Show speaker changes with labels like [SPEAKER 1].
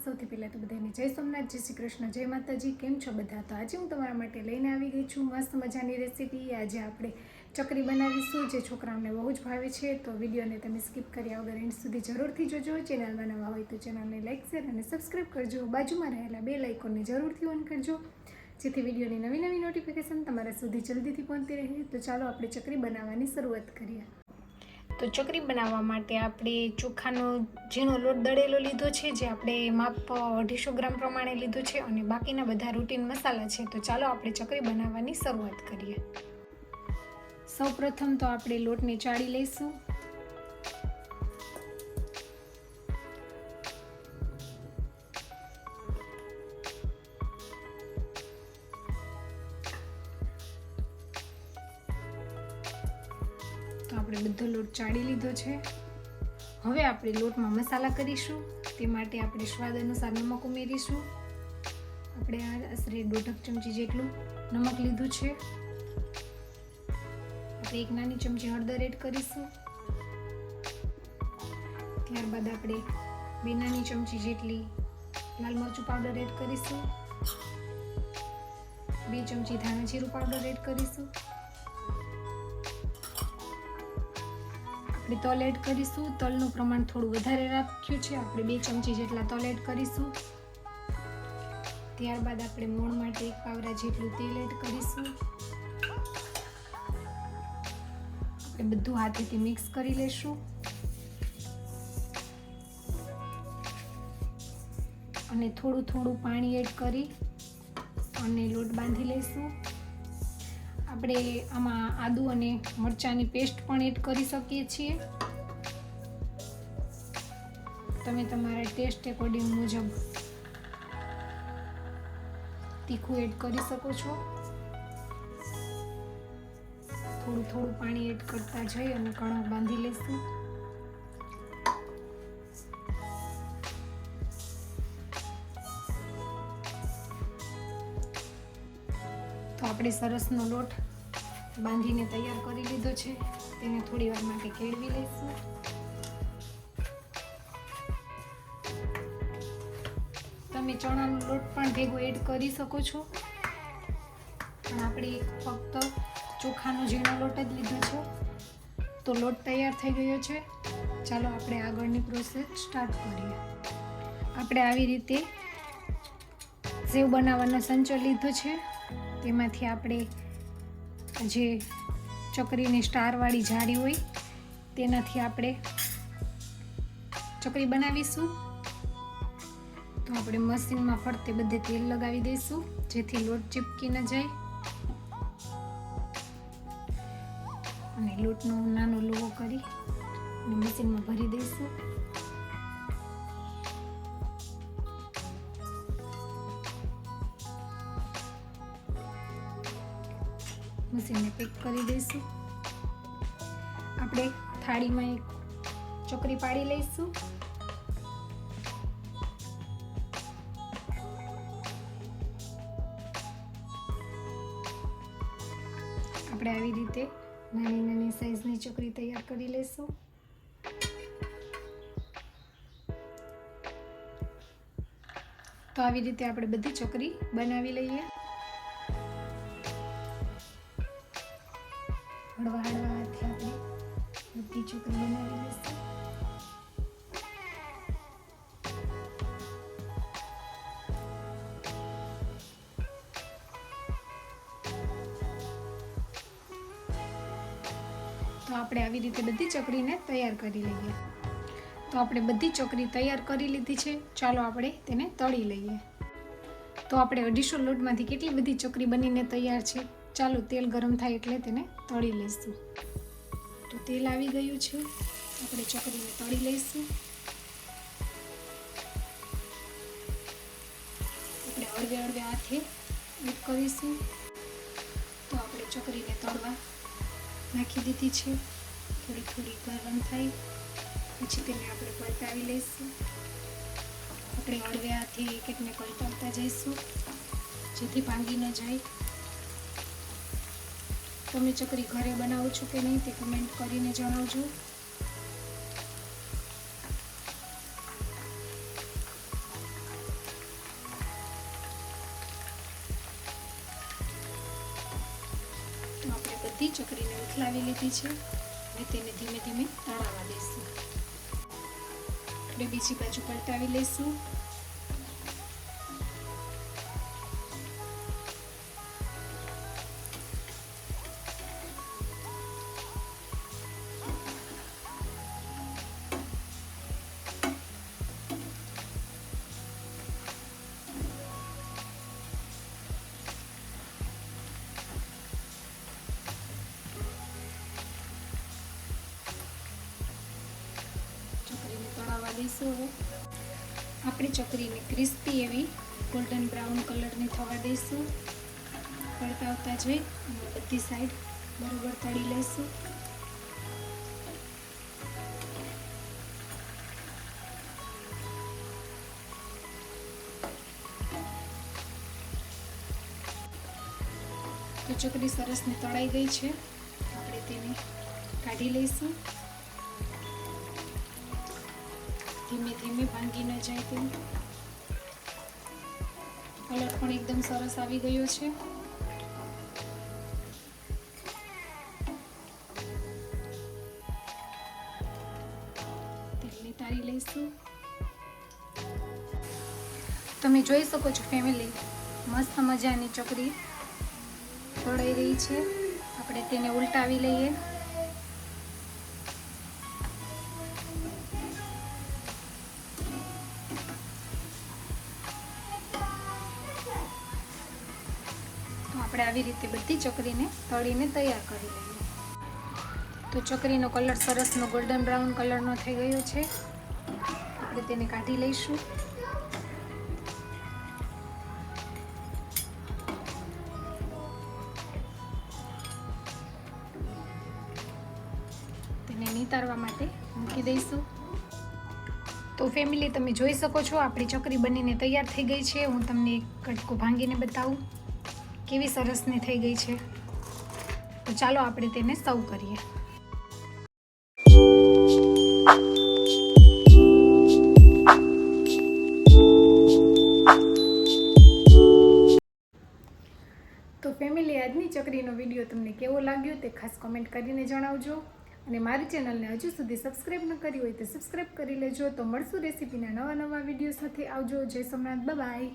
[SPEAKER 1] સૌથી પહેલાં તો બધાને જય સોમનાથ, જય શ્રી કૃષ્ણ, જય માતાજી. કેમ છો બધા? તો આજે હું તમારા માટે લઈને આવી ગઈ છું મસ્ત મજાની રેસીપી. આજે આપણે ચકરી બનાવીશું, જે છોકરાઓને બહુ જ ભાવે છે. તો વિડીયોને તમે સ્કીપ કર્યા વગર એન્ડ સુધી જરૂરથી જોજો. ચેનલમાં નવા હોય તો ચેનલને લાઈક, શેર અને સબસ્ક્રાઈબ કરજો. બાજુમાં રહેલા બેલ આઇકોનને જરૂરથી ઓન કરજો, જેથી વિડીયોની નવી નવી નોટિફિકેશન તમારા સુધી જલ્દીથી પહોંચતી રહે. તો ચાલો આપણે ચકરી બનાવવાની શરૂઆત કરીએ. તો ચકરી બનાવવા માટે આપણે ચોખાનો ઝીણો લોટ દળેલો લીધો છે, જે આપણે માપ 250 ગ્રામ પ્રમાણે લીધો છે, અને બાકીના બધા રૂટીન મસાલા છે. તો ચાલો આપણે ચકરી બનાવવાની શરૂઆત કરીએ. સૌપ્રથમ તો આપણે લોટને ચાળી લઈશું. તો આપણે બધો લોટ ચાળી લીધો છે. હવે આપણે લોટમાં મસાલા કરીશું. તે માટે આપણે સ્વાદ અનુસાર નમક ઉમેરીશું. આપણે આશરે 1.5 ચમચી જેટલું નમક લીધું છે. આપણે 1 નાની ચમચી હળદર એડ કરીશું. ત્યારબાદ આપણે 2 નાની ચમચી જેટલી લાલ મરચું પાવડર એડ કરીશું. 2 ચમચી ધાણા જીરું પાવડર એડ કરીશું. આપણે તલ એડ કરીશું. તલનું પ્રમાણ થોડું વધારે રાખ્યું છે. આપણે 2 ચમચી જેટલા તલ એડ કરીશું. ત્યારબાદ આપણે મોણ માટે 1 પાવડા જેટલું તેલ એડ કરીશું. આપણે બધું હાથેથી મિક્સ કરી લેશું અને થોડું થોડું પાણી એડ કરી અને લોટ બાંધી લઈશું. આપણે આમાં આદુ અને મરચાંની પેસ્ટ પણ એડ કરી શકીએ છીએ. તમે તમારા ટેસ્ટ એકોર્ડિંગ મુજબ તીખું એડ કરી શકો છો. થોડું થોડું પાણી એડ કરતા જઈ અને કણક બાંધી લઈશું. તો આપણે સરસનો લોટ બાંધીને તૈયાર કરી લીધો છે. તેને થોડી વાર માટે કેળવી લઈશું. તમે ચણાનો લોટ પણ ભેગો એડ કરી શકો છો, પણ આપણે ફક્ત ચોખાનો ઝીણો લોટ જ લીધો છે. તો લોટ તૈયાર થઈ ગયો છે. ચાલો આપણે આગળની પ્રોસેસ સ્ટાર્ટ કરીએ. આપણે આવી રીતે સેવ બનાવવાનો સંચો લીધો છે. તેમાંથી આપણે જે ચકરીની સ્ટારવાળી જાળી હોય તેનાથી આપણે ચકરી બનાવીશું. તો આપણે મશીનમાં ફરતે બધે તેલ લગાવી દઈશું, જેથી લોટ ચીપકી ન જાય. અને લોટનો નાનો લુવો કરી અને મશીનમાં ભરી દઈશું. મશીનને પેક કરી દઈશું. આપણે થાળીમાં એક ચકરી પાડી લઈશું. આપણે આવી રીતે નાની નાની સાઈઝની ચકરી તૈયાર કરી લઈશું. તો આવી રીતે આપણે બધી ચકરી બનાવી લઈએ. હળવા હળવા હાથે આપણે બધી ચકરી બનાવી લઈશું. તો આપણે આવી રીતે બધી ચકરીને તૈયાર કરી લઈએ. તો આપણે બધી ચકરી તૈયાર કરી લીધી છે. ચાલો આપણે તેને તળી લઈએ. તો આપણે 250 લોટમાંથી કેટલી બધી ચકરી બનીને તૈયાર છે. ચાલો તેલ ગરમ થાય એટલે તેને તળી લઈશું. તો તેલ આવી ગયું છે. આપણે ચકરીને તળી લઈશું. આપણે હળવે હળવે હાથે એડ કરીશું. તો આપણે ચકરીને તળવા નાખી દીધી છે. થોડી થોડી ગરમ થાય પછી તેને આપણે પલટાવી લઈશું. આપણે હળવે હાથે એક એકને પલટાવતા જઈશું, જેથી ભાંગી ન જાય. તમે ચકરી ઘરે બનાવો છો કે નહીં તે કમેન્ટ કરીને જણાવજો. બધી ચકરીને ઉથલાવી લીધી છે અને તેને ધીમે ધીમે તળાવવા દઈશું. આપણે બીજી બાજુ પલટાવી લઈશું. દઈશું. આપણી ચકરીને ક્રિસ્પી એવી ગોલ્ડન બ્રાઉન કલરની થવા દઈશું. પલટાવતા જઈ અને બધી સાઈડ બરોબર તળી લઈશું. તો ચકરી સરસને તળાઈ ગઈ છે. આપણે તેને કાઢી લઈશું. ધીમે ધીમે ભાંગી ન જાય તેમ. કલર પણ એકદમ સરસ આવી ગયો છે. તેલને તારી લઈશું. તમે જોઈ શકો છો ફેમિલી, મસ્ત મજાની ચકરી તળાઈ રહી છે. આપણે તેને ઉલટાવી લઈએ. આપણે આવી રીતે બધી ચકરીને તળીને તૈયાર કરી લઈએ. તો ચકરીનો કલર સરસનો ગોલ્ડન બ્રાઉન કલરનો થઈ ગયો છે. આપણે તેને કાઢી લઈશું. તેને નિતારવા માટે મૂકી દઈશું. તો ફેમિલી, તમે જોઈ શકો છો આપણી ચકરી બનીને તૈયાર થઈ ગઈ છે. હું તમને એક કટકો ભાંગીને બતાવું કેવી સરસને થઈ ગઈ છે. તો ચાલો આપણે તેને સર્વ કરીએ. તો ફેમિલી, આજની ચકરીનો વિડીયો તમને કેવો લાગ્યો તે ખાસ કોમેન્ટ કરીને જણાવજો. અને મારી ચેનલને હજુ સુધી સબસ્ક્રાઈબ ન કરી હોય તો સબસ્ક્રાઈબ કરી લેજો. તો મળશું રેસીપીના નવા વિડીયો સાથે. આવજો. જય સોમનાથ. બાય.